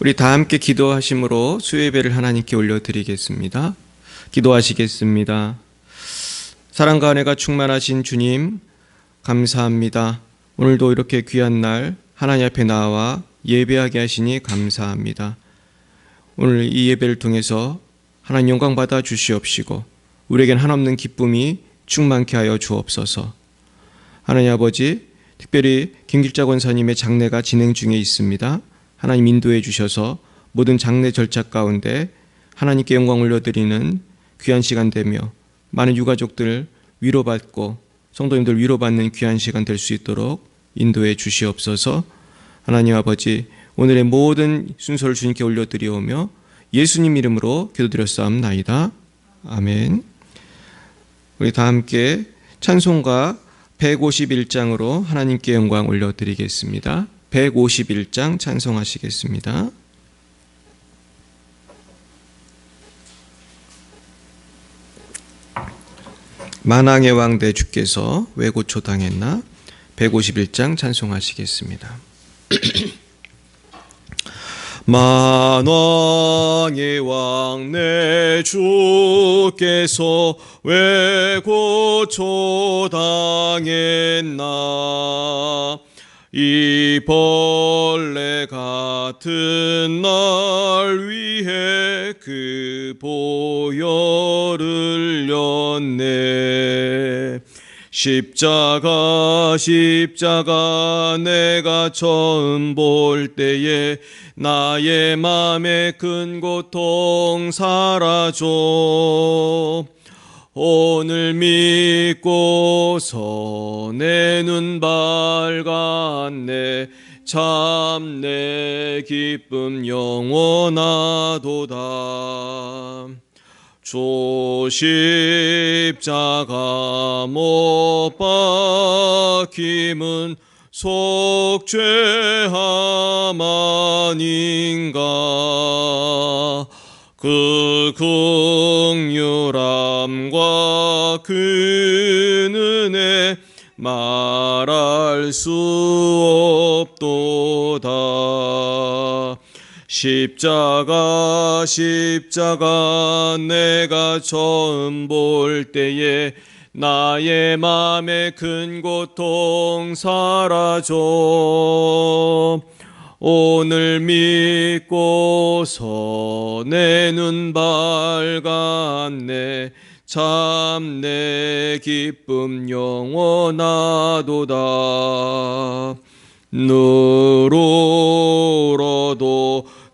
우리 다 함께 기도하심으로 수요예배를 하나님께 올려드리겠습니다. 기도하시겠습니다. 사랑과 은혜가 충만하신 주님, 감사합니다. 오늘도 이렇게 귀한 날 하나님 앞에 나와 예배하게 하시니 감사합니다. 오늘 이 예배를 통해서 하나님 영광 받아 주시옵시고 우리에겐 한없는 기쁨이 충만케 하여 주옵소서. 하나님 아버지, 특별히 김길자 권사님의 장례가 진행 중에 있습니다. 하나님 인도해 주셔서 모든 장례 절차 가운데 하나님께 영광 올려드리는 귀한 시간 되며 많은 유가족들 위로받고 성도님들 위로받는 귀한 시간 될 수 있도록 인도해 주시옵소서. 하나님 아버지, 오늘의 모든 순서를 주님께 올려드리오며 예수님 이름으로 기도드렸사옵나이다. 아멘. 우리 다 함께 찬송가 151장으로 하나님께 영광 올려드리겠습니다. 151장 찬송하시겠습니다. 만왕의 왕 대주께서 왜 고초당했나? 151장 찬송하시겠습니다. 만왕의 왕 내 주께서 왜 고초당했나? 이 벌레 같은 날 위해 그 보혈을 흘렸네. 십자가 내가 처음 볼 때에 나의 맘에 큰 고통 사라져. 오늘 믿고서 내 눈 밝았네. 참 내 기쁨 영원하도다. 주 십자가 못 박힘은 속죄함 아닌가. 그 긍휼함과 그 은혜 말할 수 없도다. 십자가 내가 처음 볼 때에 나의 맘에 큰 고통 사라져. 오늘 믿고서 내 눈 밝았네. 참 내 기쁨 영원하도다. 누르러도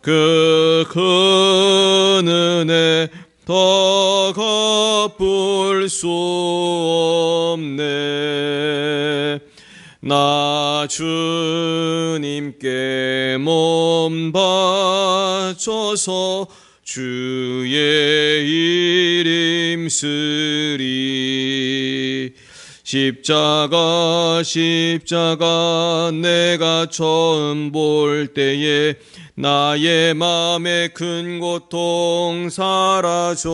그 큰 은혜 더 갚을 수 없네. 나 주님께 몸 바쳐서 주의 일 힘쓰리. 십자가 내가 처음 볼 때에 나의 맘에 큰 고통 사라져.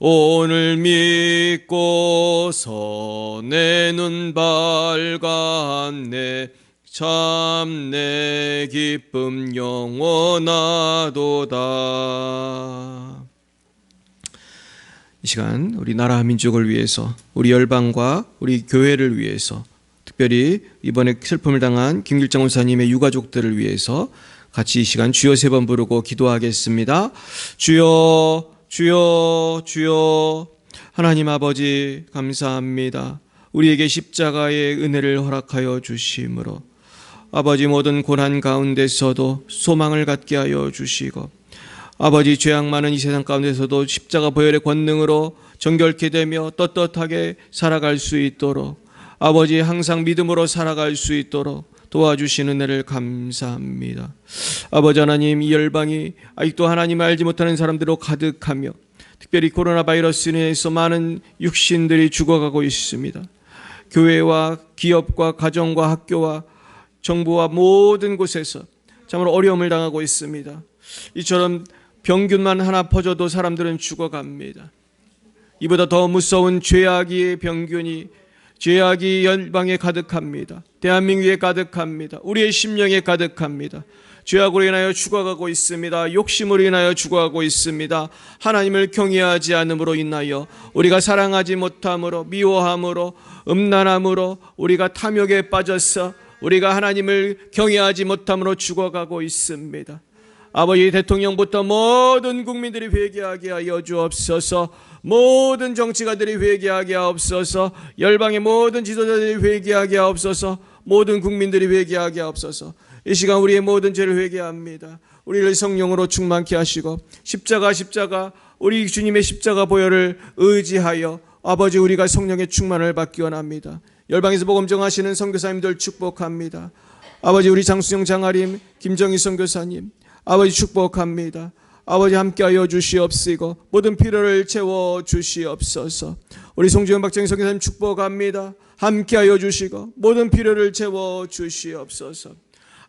오늘 믿고서 내 눈 밝았네. 참 내 기쁨 영원하도다. 이 시간 우리 나라 민족을 위해서, 우리 열방과 우리 교회를 위해서, 특별히 이번에 슬픔을 당한 김길자 권사님의 유가족들을 위해서 같이 이 시간 주여 세 번 부르고 기도하겠습니다. 주여, 주여, 주여. 하나님 아버지 감사합니다. 우리에게 십자가의 은혜를 허락하여 주심으로 아버지 모든 고난 가운데서도 소망을 갖게 하여 주시고, 아버지 죄악 많은 이 세상 가운데서도 십자가 보혈의 권능으로 정결케 되며 떳떳하게 살아갈 수 있도록, 아버지 항상 믿음으로 살아갈 수 있도록 도와주시는 은혜를 감사합니다. 아버지 하나님, 이 열방이 아직도 하나님을 알지 못하는 사람들로 가득하며 특별히 코로나 바이러스로 인해서 많은 육신들이 죽어가고 있습니다. 교회와 기업과 가정과 학교와 정부와 모든 곳에서 참으로 어려움을 당하고 있습니다. 이처럼 병균만 하나 퍼져도 사람들은 죽어갑니다. 이보다 더 무서운 죄악의 병균이 죄악이 열방에 가득합니다. 대한민국에 가득합니다. 우리의 심령에 가득합니다. 죄악으로 인하여 죽어가고 있습니다. 욕심으로 인하여 죽어가고 있습니다. 하나님을 경외하지 않음으로 인하여 우리가 사랑하지 못함으로, 미워함으로, 음란함으로 우리가 탐욕에 빠져서 우리가 하나님을 경외하지 못함으로 죽어가고 있습니다. 아버지, 대통령부터 모든 국민들이 회개하게 하여 주옵소서. 모든 정치가들이 회개하게 하옵소서. 열방의 모든 지도자들이 회개하게 하옵소서. 모든 국민들이 회개하게 하옵소서. 이 시간 우리의 모든 죄를 회개합니다. 우리를 성령으로 충만케 하시고 십자가 우리 주님의 십자가 보혈을 의지하여 아버지, 우리가 성령의 충만을 받기 원합니다. 열방에서 복음 전하시는 선교사님들 축복합니다. 아버지, 우리 장수영 장하림, 김정희 선교사님 아버지 축복합니다. 아버지, 함께하여 주시옵시고 모든 필요를 채워 주시옵소서. 우리 송지현 박정희 선교사님 축복합니다. 함께하여 주시고 모든 필요를 채워 주시옵소서.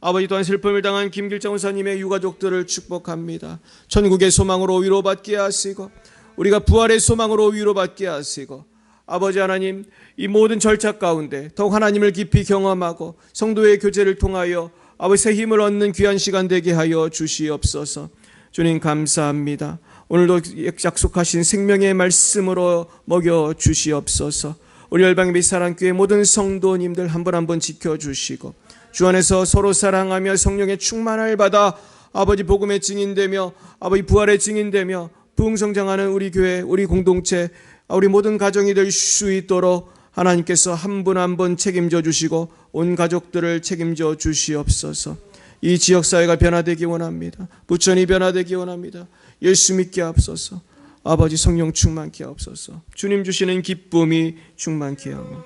아버지, 또한 슬픔을 당한 김길장 원사님의 유가족들을 축복합니다. 천국의 소망으로 위로받게 하시고 우리가 부활의 소망으로 위로받게 하시고 아버지 하나님, 이 모든 절차 가운데 더욱 하나님을 깊이 경험하고 성도의 교제를 통하여 아버지 새 힘을 얻는 귀한 시간 되게 하여 주시옵소서. 주님 감사합니다. 오늘도 약속하신 생명의 말씀으로 먹여 주시옵소서. 우리 열방의 미사랑교회 모든 성도님들 한 분 한 분 지켜주시고 주 안에서 서로 사랑하며 성령의 충만을 받아 아버지 복음의 증인되며 아버지 부활의 증인되며 부흥성장하는 우리 교회, 우리 공동체, 우리 모든 가정이 될 수 있도록 하나님께서 한 분 한 분 책임져 주시고 온 가족들을 책임져 주시옵소서. 이 지역사회가 변화되기 원합니다. 부천이 변화되기 원합니다. 예수 믿게 하옵소서. 아버지, 성령 충만케 하옵소서. 주님 주시는 기쁨이 충만케 하옵소서.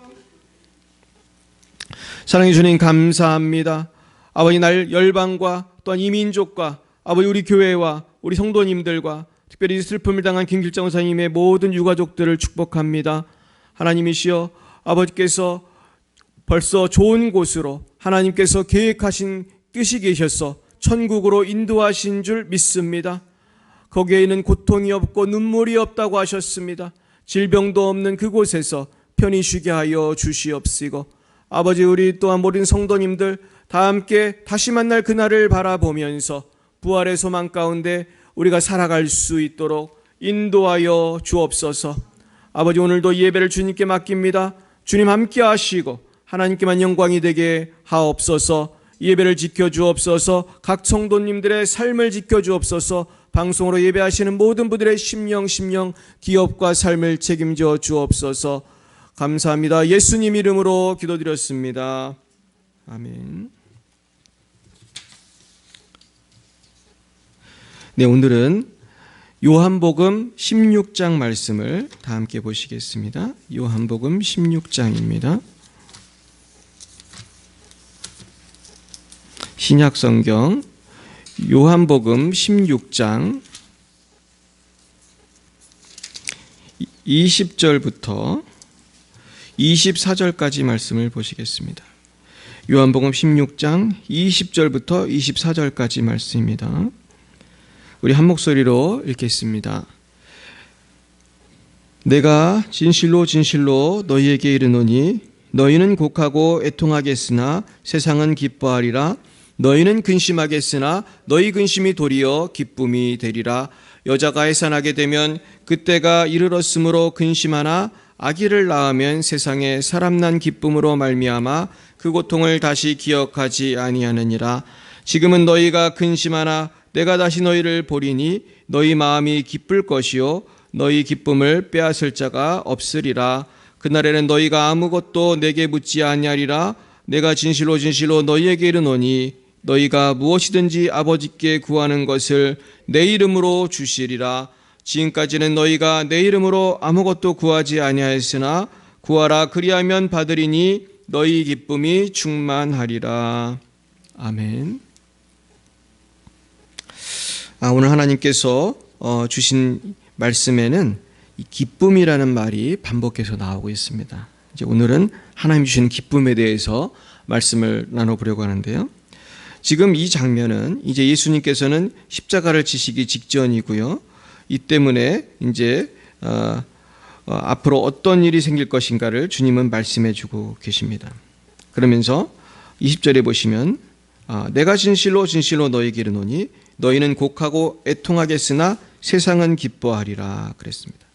사랑해 주님 감사합니다. 아버지, 날 열방과 또한 이민족과 아버지 우리 교회와 우리 성도님들과 특별히 슬픔을 당한 김길장 원사님의 모든 유가족들을 축복합니다. 하나님이시여, 아버지께서 벌써 좋은 곳으로 하나님께서 계획하신 뜻이 계셔서 천국으로 인도하신 줄 믿습니다. 거기에는 고통이 없고 눈물이 없다고 하셨습니다. 질병도 없는 그곳에서 편히 쉬게 하여 주시옵시고 아버지, 우리 또한 모든 성도님들 다 함께 다시 만날 그날을 바라보면서 부활의 소망 가운데 우리가 살아갈 수 있도록 인도하여 주옵소서. 아버지, 오늘도 이 예배를 주님께 맡깁니다. 주님 함께 하시고 하나님께만 영광이 되게 하옵소서. 이 예배를 지켜주옵소서. 각 성도님들의 삶을 지켜주옵소서. 방송으로 예배하시는 모든 분들의 심령 기업과 삶을 책임져 주옵소서. 감사합니다. 예수님 이름으로 기도드렸습니다. 아멘. 네, 오늘은 요한복음 16장 말씀을 다 함께 보시겠습니다. 요한복음 16장입니다. 신약성경 요한복음 16장 20절부터 24절까지 말씀을 보시겠습니다. 요한복음 16장 20절부터 24절까지 말씀입니다. 우리 한 목소리로 읽겠습니다. 내가 진실로 진실로 너희에게 이르노니 너희는 곡하고 애통하겠으나 세상은 기뻐하리라. 너희는 근심하겠으나 너희 근심이 도리어 기쁨이 되리라. 여자가 해산하게 되면 그때가 이르렀으므로 근심하나 아기를 낳으면 세상에 사람 난 기쁨으로 말미암아 그 고통을 다시 기억하지 아니하느니라. 지금은 너희가 근심하나 내가 다시 너희를 보리니 너희 마음이 기쁠 것이요 너희 기쁨을 빼앗을 자가 없으리라. 그날에는 너희가 아무것도 내게 묻지 아니하리라. 내가 진실로 진실로 너희에게 이르노니 너희가 무엇이든지 아버지께 구하는 것을 내 이름으로 주시리라. 지금까지는 너희가 내 이름으로 아무것도 구하지 아니하였으나 구하라 그리하면 받으리니 너희 기쁨이 충만하리라. 아멘. 오늘 하나님께서 주신 말씀에는 이 기쁨이라는 말이 반복해서 나오고 있습니다. 이제 오늘은 하나님 주신 기쁨에 대해서 말씀을 나눠보려고 하는데요. 지금 이 장면은 이제 예수님께서는 십자가를 지시기 직전이고요. 이 때문에 이제 앞으로 어떤 일이 생길 것인가를 주님은 말씀해 주고 계십니다. 그러면서 20절에 보시면 내가 진실로 진실로 너희에게 이르노니 너희는 곡하고 애통하겠으나 세상은 기뻐하리라 그랬습니다.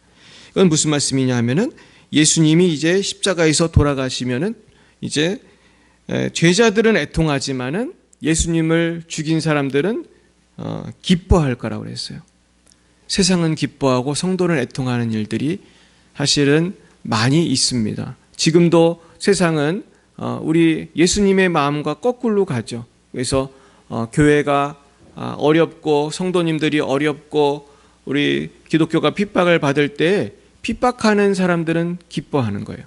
이건 무슨 말씀이냐 하면은 예수님이 이제 십자가에서 돌아가시면은 이제 죄자들은 애통하지만은 예수님을 죽인 사람들은 기뻐할 거라고 그랬어요. 세상은 기뻐하고 성도는 애통하는 일들이 사실은 많이 있습니다. 지금도 세상은 우리 예수님의 마음과 거꾸로 가죠. 그래서 교회가 어렵고 성도님들이 어렵고 우리 기독교가 핍박을 받을 때 핍박하는 사람들은 기뻐하는 거예요.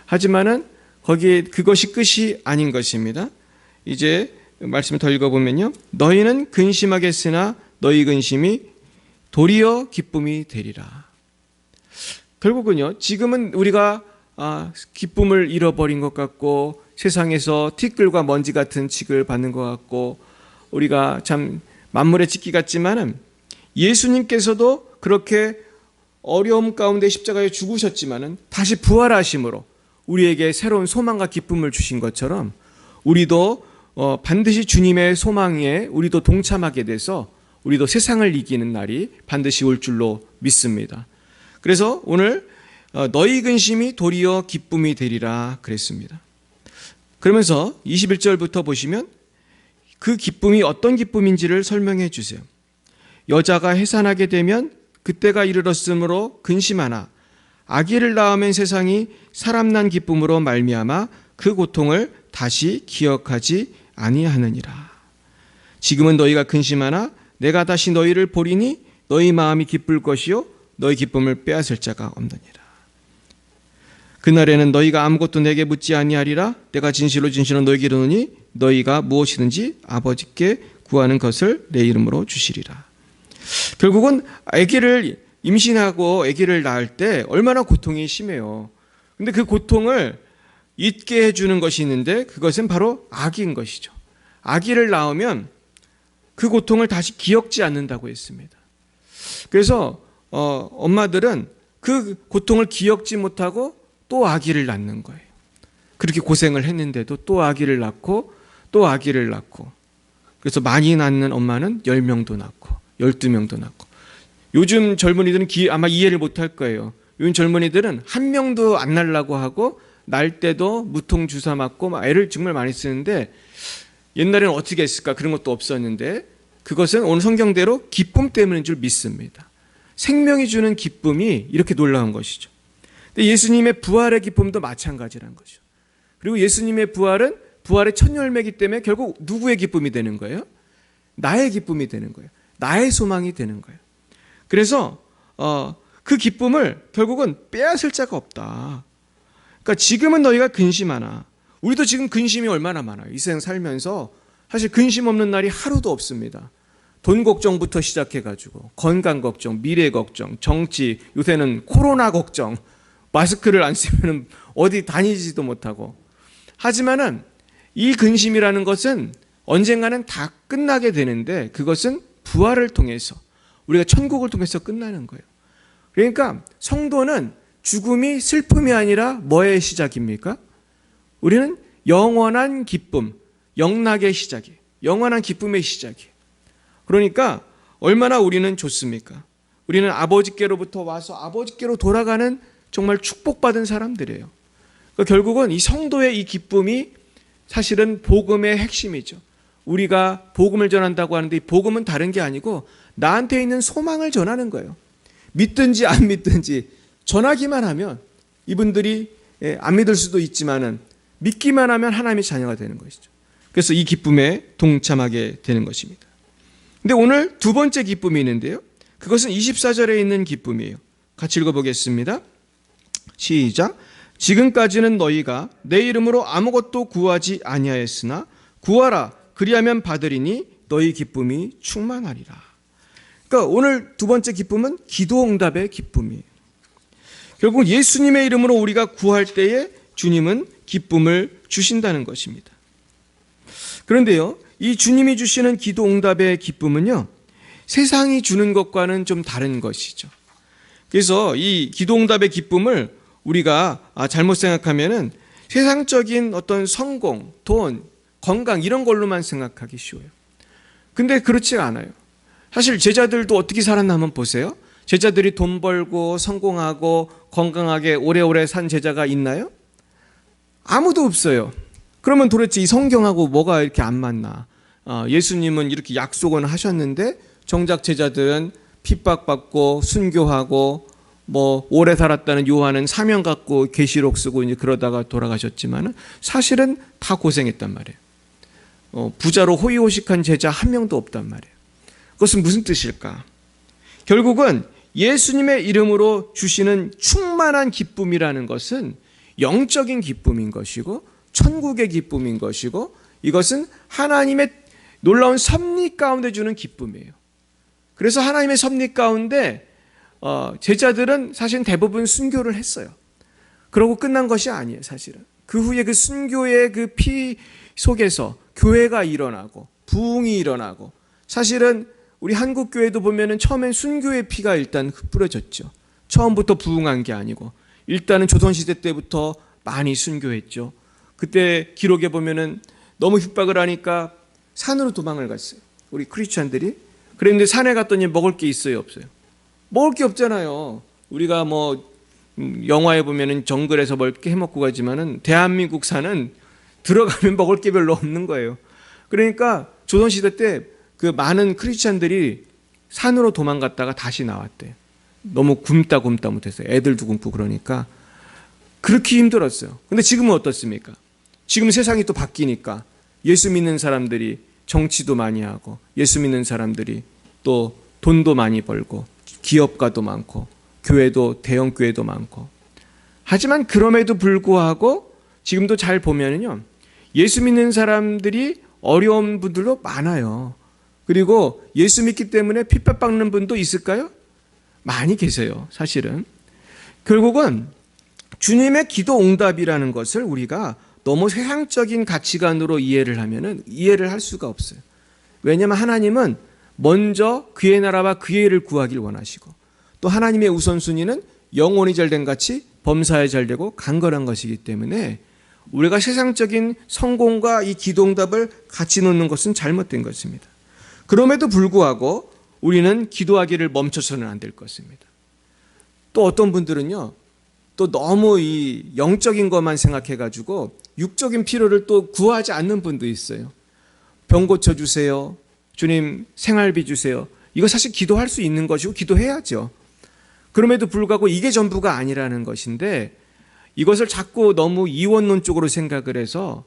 하지만은 거기에 그것이 끝이 아닌 것입니다. 이제 말씀을 더 읽어보면요. 너희는 근심하겠으나 너희 근심이 도리어 기쁨이 되리라. 결국은요. 지금은 우리가 기쁨을 잃어버린 것 같고 세상에서 티끌과 먼지 같은 취급을 받는 것 같고 우리가 참 만물의 짓기 같지만은 예수님께서도 그렇게 어려움 가운데 십자가에 죽으셨지만은 다시 부활하심으로 우리에게 새로운 소망과 기쁨을 주신 것처럼 우리도 반드시 주님의 소망에 우리도 동참하게 돼서 우리도 세상을 이기는 날이 반드시 올 줄로 믿습니다. 그래서 오늘 너희 근심이 도리어 기쁨이 되리라 그랬습니다. 그러면서 21절부터 보시면 그 기쁨이 어떤 기쁨인지를 설명해 주세요. 여자가 해산하게 되면 그때가 이르렀으므로 근심하나 아기를 낳으면 세상이 사람 난 기쁨으로 말미암아 그 고통을 다시 기억하지 아니하느니라. 지금은 너희가 근심하나 내가 다시 너희를 보리니 너희 마음이 기쁠 것이요 너희 기쁨을 빼앗을 자가 없느니라. 그날에는 너희가 아무것도 내게 묻지 아니하리라. 내가 진실로 진실로 너희에게 이르노니 너희가 무엇이든지 아버지께 구하는 것을 내 이름으로 주시리라. 결국은 아기를 임신하고 아기를 낳을 때 얼마나 고통이 심해요. 근데 그 고통을 잊게 해주는 것이 있는데 그것은 바로 아기인 것이죠. 아기를 낳으면 그 고통을 다시 기억지 않는다고 했습니다. 그래서 엄마들은 그 고통을 기억지 못하고 또 아기를 낳는 거예요. 그렇게 고생을 했는데도 또 아기를 낳고 또 아기를 낳고 그래서 많이 낳는 엄마는 10명도 낳고 12명도 낳고 요즘 젊은이들은 아마 이해를 못할 거예요. 요즘 젊은이들은 한 명도 안 낳으려고 하고 날 때도 무통 주사 맞고 막 애를 정말 많이 쓰는데 옛날에는 어떻게 했을까? 그런 것도 없었는데 그것은 오늘 성경대로 기쁨 때문인 줄 믿습니다. 생명이 주는 기쁨이 이렇게 놀라운 것이죠. 근데 예수님의 부활의 기쁨도 마찬가지라는 거죠. 그리고 예수님의 부활은 부활의 첫 열매이기 때문에 결국 누구의 기쁨이 되는 거예요? 나의 기쁨이 되는 거예요. 나의 소망이 되는 거예요. 그래서 그 기쁨을 결국은 빼앗을 자가 없다. 그러니까 지금은 너희가 근심하나 우리도 지금 근심이 얼마나 많아요. 이 세상 살면서 사실 근심 없는 날이 하루도 없습니다. 돈 걱정부터 시작해가지고 건강 걱정, 미래 걱정, 정치, 요새는 코로나 걱정, 마스크를 안 쓰면 어디 다니지도 못하고. 하지만은 이 근심이라는 것은 언젠가는 다 끝나게 되는데 그것은 부활을 통해서 우리가 천국을 통해서 끝나는 거예요. 그러니까 성도는 죽음이 슬픔이 아니라 뭐의 시작입니까? 우리는 영원한 기쁨, 영락의 시작이에요. 영원한 기쁨의 시작이에요. 그러니까 얼마나 우리는 좋습니까? 우리는 아버지께로부터 와서 아버지께로 돌아가는 정말 축복받은 사람들이에요. 그러니까 결국은 이 성도의 이 기쁨이 사실은 복음의 핵심이죠. 우리가 복음을 전한다고 하는데 이 복음은 다른 게 아니고 나한테 있는 소망을 전하는 거예요. 믿든지 안 믿든지 전하기만 하면 이분들이 안 믿을 수도 있지만은 믿기만 하면 하나님의 자녀가 되는 것이죠. 그래서 이 기쁨에 동참하게 되는 것입니다. 근데 오늘 두 번째 기쁨이 있는데요. 그것은 24절에 있는 기쁨이에요. 같이 읽어보겠습니다. 시작. 지금까지는 너희가 내 이름으로 아무것도 구하지 아니하였으나 구하라 그리하면 받으리니 너희 기쁨이 충만하리라. 그러니까 오늘 두 번째 기쁨은 기도 응답의 기쁨이에요. 결국 예수님의 이름으로 우리가 구할 때에 주님은 기쁨을 주신다는 것입니다. 그런데요, 이 주님이 주시는 기도 응답의 기쁨은요, 세상이 주는 것과는 좀 다른 것이죠. 그래서 이 기도응답의 기쁨을 우리가 잘못 생각하면은 세상적인 어떤 성공, 돈, 건강 이런 걸로만 생각하기 쉬워요. 근데 그렇지가 않아요. 사실 제자들도 어떻게 살았나 한번 보세요. 제자들이 돈 벌고 성공하고 건강하게 오래오래 산 제자가 있나요? 아무도 없어요. 그러면 도대체 이 성경하고 뭐가 이렇게 안 맞나? 예수님은 이렇게 약속은 하셨는데 정작 제자들은 핍박받고 순교하고 뭐 오래 살았다는 요한은 사명 갖고 계시록 쓰고 이제 그러다가 돌아가셨지만은 사실은 다 고생했단 말이에요. 부자로 호의호식한 제자 한 명도 없단 말이에요. 그것은 무슨 뜻일까? 결국은 예수님의 이름으로 주시는 충만한 기쁨이라는 것은 영적인 기쁨인 것이고 천국의 기쁨인 것이고 이것은 하나님의 놀라운 섭리 가운데 주는 기쁨이에요. 그래서 하나님의 섭리 가운데 제자들은 사실 대부분 순교를 했어요. 그러고 끝난 것이 아니에요. 사실은 그 후에 그 순교의 그 피 속에서 교회가 일어나고 부흥이 일어나고 사실은 우리 한국 교회도 보면은 처음엔 순교의 피가 일단 뿌려졌죠. 처음부터 부흥한 게 아니고 일단은 조선시대 때부터 많이 순교했죠. 그때 기록에 보면은 너무 핍박을 하니까 산으로 도망을 갔어요. 우리 크리스찬들이. 그런데 산에 갔더니 먹을 게 있어요, 없어요? 먹을 게 없잖아요. 우리가 뭐 영화에 보면은 정글에서 뭘 해먹고 가지만은 대한민국 산은 들어가면 먹을 게 별로 없는 거예요. 그러니까 조선시대 때 그 많은 크리스찬들이 산으로 도망갔다가 다시 나왔대요. 너무 굶다 못했어요. 애들도 굶고 그러니까 그렇게 힘들었어요. 근데 지금은 어떻습니까? 지금 세상이 또 바뀌니까 예수 믿는 사람들이 정치도 많이 하고 예수 믿는 사람들이 또 돈도 많이 벌고 기업가도 많고 교회도 대형 교회도 많고 하지만 그럼에도 불구하고 지금도 잘 보면은요 예수 믿는 사람들이 어려운 분들도 많아요. 그리고 예수 믿기 때문에 핍박받는 분도 있을까요? 많이 계세요. 사실은 결국은 주님의 기도 응답이라는 것을 우리가 너무 세상적인 가치관으로 이해를 하면은 이해를 할 수가 없어요. 왜냐하면 하나님은 먼저 그의 나라와 그의 일을 구하길 원하시고 또 하나님의 우선순위는 영혼이 잘된 같이 범사에 잘되고 강건한 것이기 때문에 우리가 세상적인 성공과 이 기도 응답을 같이 놓는 것은 잘못된 것입니다. 그럼에도 불구하고 우리는 기도하기를 멈춰서는 안 될 것입니다. 또 어떤 분들은요 또 너무 이 영적인 것만 생각해가지고 육적인 필요를 또 구하지 않는 분도 있어요. 병 고쳐주세요. 주님 생활비 주세요. 이거 사실 기도할 수 있는 것이고 기도해야죠. 그럼에도 불구하고 이게 전부가 아니라는 것인데 이것을 자꾸 너무 이원론 쪽으로 생각을 해서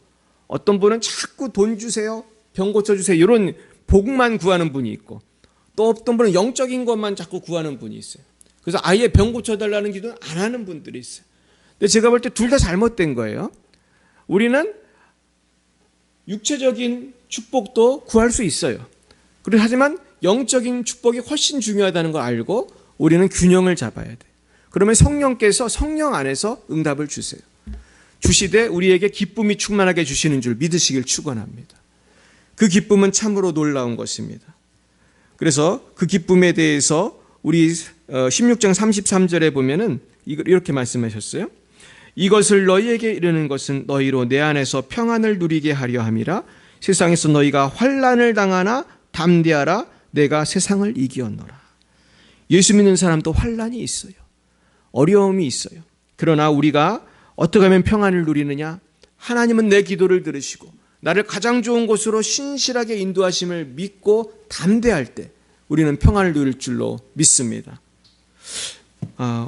어떤 분은 자꾸 돈 주세요. 병 고쳐주세요. 이런 복만 구하는 분이 있고 또 어떤 분은 영적인 것만 자꾸 구하는 분이 있어요. 그래서 아예 병 고쳐달라는 기도는 안 하는 분들이 있어요. 근데 제가 볼 때 둘 다 잘못된 거예요. 우리는 육체적인 축복도 구할 수 있어요. 그리고 하지만 영적인 축복이 훨씬 중요하다는 걸 알고 우리는 균형을 잡아야 돼요. 그러면 성령께서 성령 안에서 응답을 주세요. 주시되 우리에게 기쁨이 충만하게 주시는 줄 믿으시길 축원합니다. 그 기쁨은 참으로 놀라운 것입니다. 그래서 그 기쁨에 대해서 우리 16장 33절에 보면은 이렇게 말씀하셨어요. 이것을 너희에게 이르는 것은 너희로 내 안에서 평안을 누리게 하려 함이라. 세상에서 너희가 환난을 당하나 담대하라. 내가 세상을 이기었노라. 예수 믿는 사람도 환난이 있어요. 어려움이 있어요. 그러나 우리가 어떻게 하면 평안을 누리느냐? 하나님은 내 기도를 들으시고 나를 가장 좋은 곳으로 신실하게 인도하심을 믿고 담대할 때 우리는 평안을 누릴 줄로 믿습니다.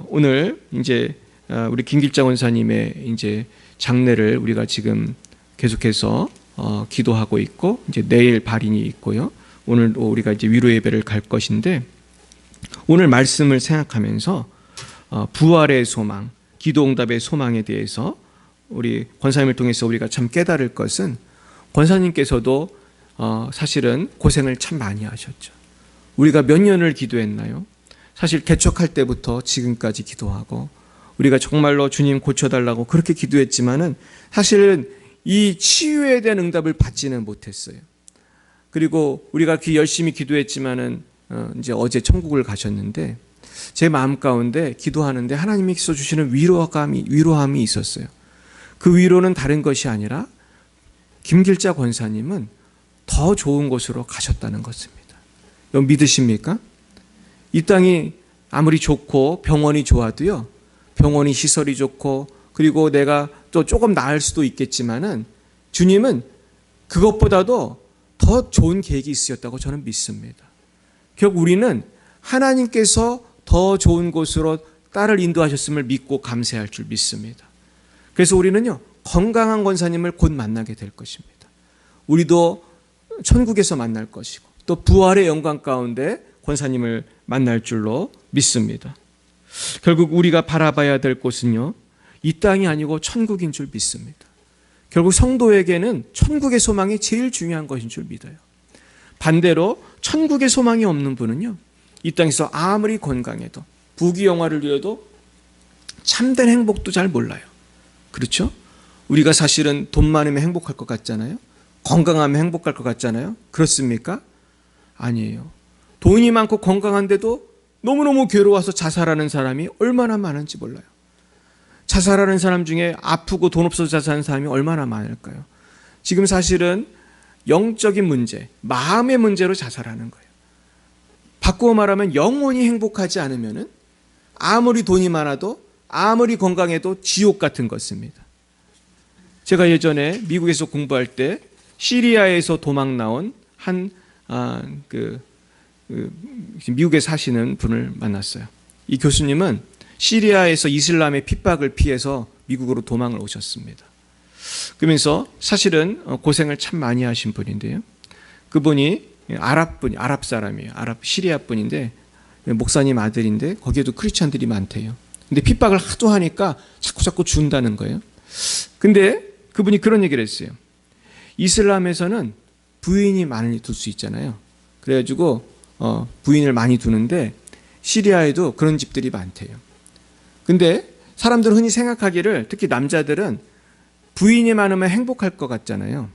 오늘 이제 우리 김길장 원사님의 이제 장례를 우리가 지금 계속해서 기도하고 있고 이제 내일 발인이 있고요. 오늘 우리가 이제 위로 예배를 갈 것인데 오늘 말씀을 생각하면서 부활의 소망, 기도응답의 소망에 대해서 우리 권사님을 통해서 우리가 참 깨달을 것은 권사님께서도 사실은 고생을 참 많이 하셨죠. 우리가 몇 년을 기도했나요? 사실 개척할 때부터 지금까지 기도하고 우리가 정말로 주님 고쳐달라고 그렇게 기도했지만은 사실은 이 치유에 대한 응답을 받지는 못했어요. 그리고 우리가 열심히 기도했지만은 이제 어제 천국을 가셨는데 제 마음 가운데 기도하는데 하나님이 주시는 위로함이 있었어요. 그 위로는 다른 것이 아니라 김길자 권사님은 더 좋은 곳으로 가셨다는 것입니다. 여러분 믿으십니까? 이 땅이 아무리 좋고 병원이 좋아도요, 병원이 시설이 좋고 그리고 내가 또 조금 나을 수도 있겠지만은 주님은 그것보다도 더 좋은 계획이 있으셨다고 저는 믿습니다. 결국 우리는 하나님께서 더 좋은 곳으로 딸을 인도하셨음을 믿고 감사할 줄 믿습니다. 그래서 우리는요, 건강한 권사님을 곧 만나게 될 것입니다. 우리도 천국에서 만날 것이고 또 부활의 영광 가운데 권사님을 만날 줄로 믿습니다. 결국 우리가 바라봐야 될 곳은요, 이 땅이 아니고 천국인 줄 믿습니다. 결국 성도에게는 천국의 소망이 제일 중요한 것인 줄 믿어요. 반대로 천국의 소망이 없는 분은요, 이 땅에서 아무리 건강해도 부귀영화를 누려도 참된 행복도 잘 몰라요. 그렇죠? 우리가 사실은 돈 많으면 행복할 것 같잖아요. 건강하면 행복할 것 같잖아요. 그렇습니까? 아니에요. 돈이 많고 건강한데도 너무너무 괴로워서 자살하는 사람이 얼마나 많은지 몰라요. 자살하는 사람 중에 아프고 돈 없어서 자살하는 사람이 얼마나 많을까요? 지금 사실은 영적인 문제, 마음의 문제로 자살하는 거예요. 바꾸어 말하면 영혼이 행복하지 않으면 아무리 돈이 많아도 아무리 건강해도 지옥 같은 것입니다. 제가 예전에 미국에서 공부할 때 시리아에서 도망 나온 미국에 사시는 분을 만났어요. 이 교수님은 시리아에서 이슬람의 핍박을 피해서 미국으로 도망을 오셨습니다. 그러면서 사실은 고생을 참 많이 하신 분인데요. 그분이 아랍 사람이에요. 시리아 분인데 목사님 아들인데 거기에도 크리스찬들이 많대요. 근데 핍박을 하도 하니까 자꾸 준다는 거예요. 근데 그분이 그런 얘기를 했어요. 이슬람에서는 부인이 많이 둘 수 있잖아요. 그래가지고 부인을 많이 두는데 시리아에도 그런 집들이 많대요. 근데 사람들은 흔히 생각하기를, 특히 남자들은 부인이 많으면 행복할 것 같잖아요.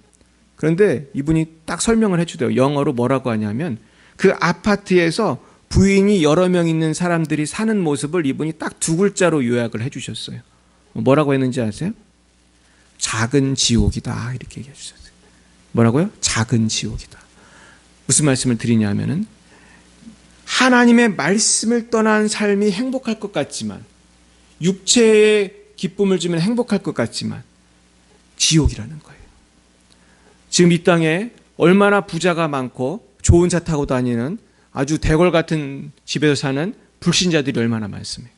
그런데 이분이 딱 설명을 해주대요. 영어로 뭐라고 하냐면 그 아파트에서 부인이 여러 명 있는 사람들이 사는 모습을 이분이 딱 2글자로 요약을 해주셨어요. 뭐라고 했는지 아세요? 작은 지옥이다, 이렇게 얘기해 주셨어요. 뭐라고요? 작은 지옥이다. 무슨 말씀을 드리냐면은 하나님의 말씀을 떠난 삶이 행복할 것 같지만, 육체의 기쁨을 주면 행복할 것 같지만 지옥이라는 거예요. 지금 이 땅에 얼마나 부자가 많고 좋은 차 타고 다니는 아주 대궐 같은 집에서 사는 불신자들이 얼마나 많습니까?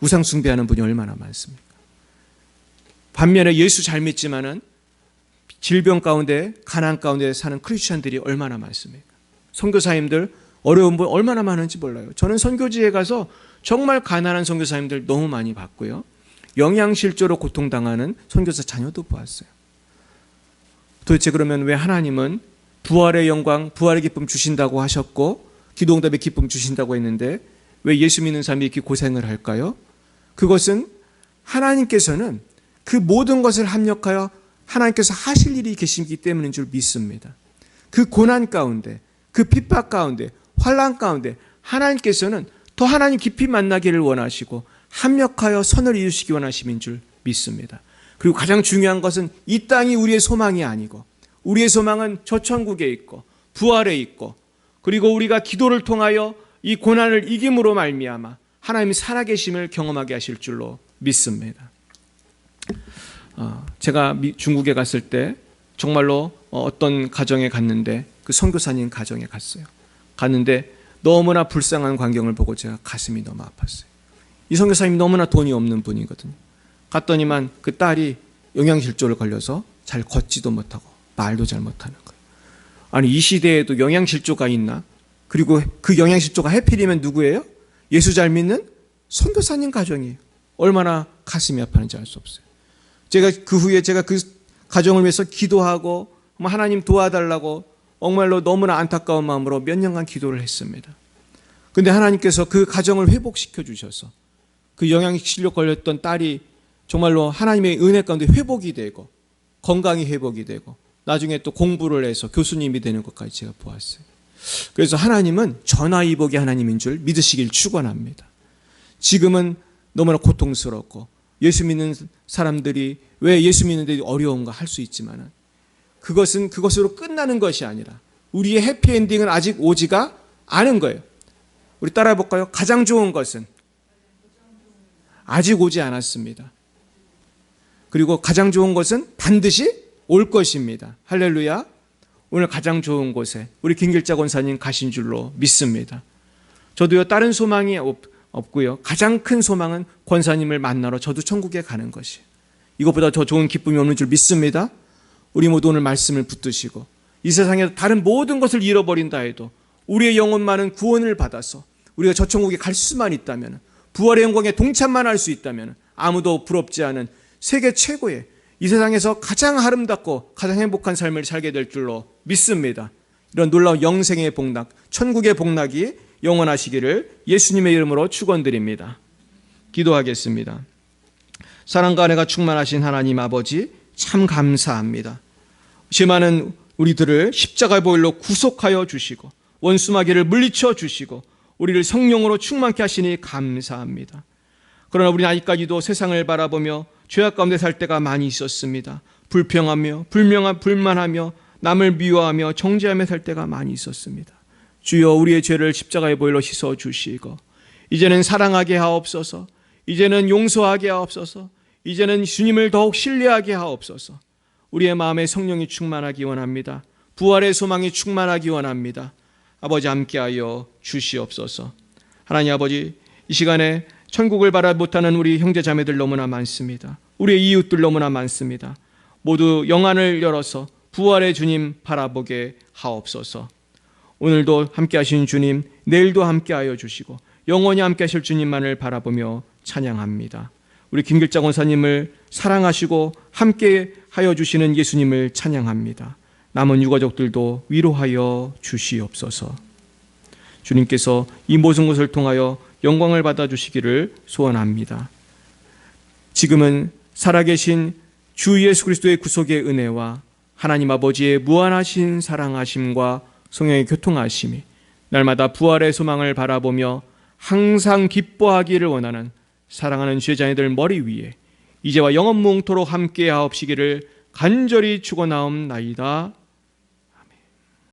우상 숭배하는 분이 얼마나 많습니까? 반면에 예수 잘 믿지만은 질병 가운데, 가난 가운데 사는 크리스천들이 얼마나 많습니까? 선교사님들 어려운 분 얼마나 많은지 몰라요. 저는 선교지에 가서 정말 가난한 선교사님들 너무 많이 봤고요. 영양실조로 고통당하는 선교사 자녀도 보았어요. 도대체 그러면 왜 하나님은 부활의 영광, 부활의 기쁨 주신다고 하셨고 기도응답의 기쁨 주신다고 했는데 왜 예수 믿는 사람이 이렇게 고생을 할까요? 그것은 하나님께서는 그 모든 것을 합력하여 하나님께서 하실 일이 계시기 때문인 줄 믿습니다. 그 고난 가운데, 그 핍박 가운데, 환난 가운데 하나님께서는 더 하나님 깊이 만나기를 원하시고 합력하여 선을 이루시기 원하심인 줄 믿습니다. 그리고 가장 중요한 것은 이 땅이 우리의 소망이 아니고 우리의 소망은 저 천국에 있고 부활에 있고, 그리고 우리가 기도를 통하여 이 고난을 이김으로 말미암아 하나님이 살아계심을 경험하게 하실 줄로 믿습니다. 제가 중국에 갔을 때 정말로 어떤 가정에 갔는데 그 선교사님 가정에 갔어요. 갔는데 너무나 불쌍한 광경을 보고 제가 가슴이 너무 아팠어요. 이 선교사님이 너무나 돈이 없는 분이거든요. 갔더니만 그 딸이 영양실조를 걸려서 잘 걷지도 못하고 말도 잘 못하는 거예요. 아니, 이 시대에도 영양실조가 있나? 그리고 그 영양실조가 하필이면 누구예요? 예수 잘 믿는 선교사님 가정이에요. 얼마나 가슴이 아팠는지 알 수 없어요. 제가 그 후에 그 가정을 위해서 기도하고 하나님 도와달라고 정말로 너무나 안타까운 마음으로 몇 년간 기도를 했습니다. 그런데 하나님께서 그 가정을 회복시켜 주셔서 그 영양실조 걸렸던 딸이 정말로 하나님의 은혜 가운데 회복이 되고 건강이 회복이 되고 나중에 또 공부를 해서 교수님이 되는 것까지 제가 보았어요. 그래서 하나님은 전화위복의 하나님인 줄 믿으시길 축원합니다. 지금은 너무나 고통스럽고 예수 믿는 사람들이 왜 예수 믿는데 어려운가 할 수 있지만 그것은 그것으로 끝나는 것이 아니라 우리의 해피엔딩은 아직 오지가 않은 거예요. 우리 따라해 볼까요? 가장 좋은 것은 아직 오지 않았습니다. 그리고 가장 좋은 것은 반드시 올 것입니다. 할렐루야. 오늘 가장 좋은 곳에 우리 김길자 권사님 가신 줄로 믿습니다. 저도요, 다른 소망이 없고요, 가장 큰 소망은 권사님을 만나러 저도 천국에 가는 것이에요. 이것보다 더 좋은 기쁨이 없는 줄 믿습니다. 우리 모두 오늘 말씀을 붙드시고 이 세상에서 다른 모든 것을 잃어버린다 해도 우리의 영혼만은 구원을 받아서 우리가 저 천국에 갈 수만 있다면, 부활의 영광에 동참만 할 수 있다면 아무도 부럽지 않은 세계 최고의 이 세상에서 가장 아름답고 가장 행복한 삶을 살게 될 줄로 믿습니다. 이런 놀라운 영생의 복락, 천국의 복락이 영원하시기를 예수님의 이름으로 축원드립니다. 기도하겠습니다. 사랑과 은혜가 충만하신 하나님 아버지, 참 감사합니다. 죄 많은 우리들을 십자가의 보혈로 구속하여 주시고 원수마귀를 물리쳐 주시고 우리를 성령으로 충만케 하시니 감사합니다. 그러나 우리는 아직까지도 세상을 바라보며 죄악 가운데 살 때가 많이 있었습니다. 불평하며 불만하며 남을 미워하며 정죄하며 살 때가 많이 있었습니다. 주여, 우리의 죄를 십자가의 보혈로 씻어 주시고 이제는 사랑하게 하옵소서, 이제는 용서하게 하옵소서, 이제는 주님을 더욱 신뢰하게 하옵소서. 우리의 마음에 성령이 충만하기 원합니다. 부활의 소망이 충만하기 원합니다. 아버지, 함께하여 주시옵소서. 하나님 아버지, 이 시간에 천국을 바라 못하는 우리 형제 자매들 너무나 많습니다. 우리의 이웃들 너무나 많습니다. 모두 영안을 열어서 부활의 주님 바라보게 하옵소서. 오늘도 함께하신 주님, 내일도 함께하여 주시고 영원히 함께하실 주님만을 바라보며 찬양합니다. 우리 김길자 권사님을 사랑하시고 함께하여 주시는 예수님을 찬양합니다. 남은 유가족들도 위로하여 주시옵소서. 주님께서 이 모든 것을 통하여 영광을 받아주시기를 소원합니다. 지금은 살아계신 주 예수 그리스도의 구속의 은혜와 하나님 아버지의 무한하신 사랑하심과 성령의 교통하심이 날마다 부활의 소망을 바라보며 항상 기뻐하기를 원하는 사랑하는 제자녀들 머리 위에 이제와 영원무궁토록 함께하옵시기를 간절히 축원하옵나이다.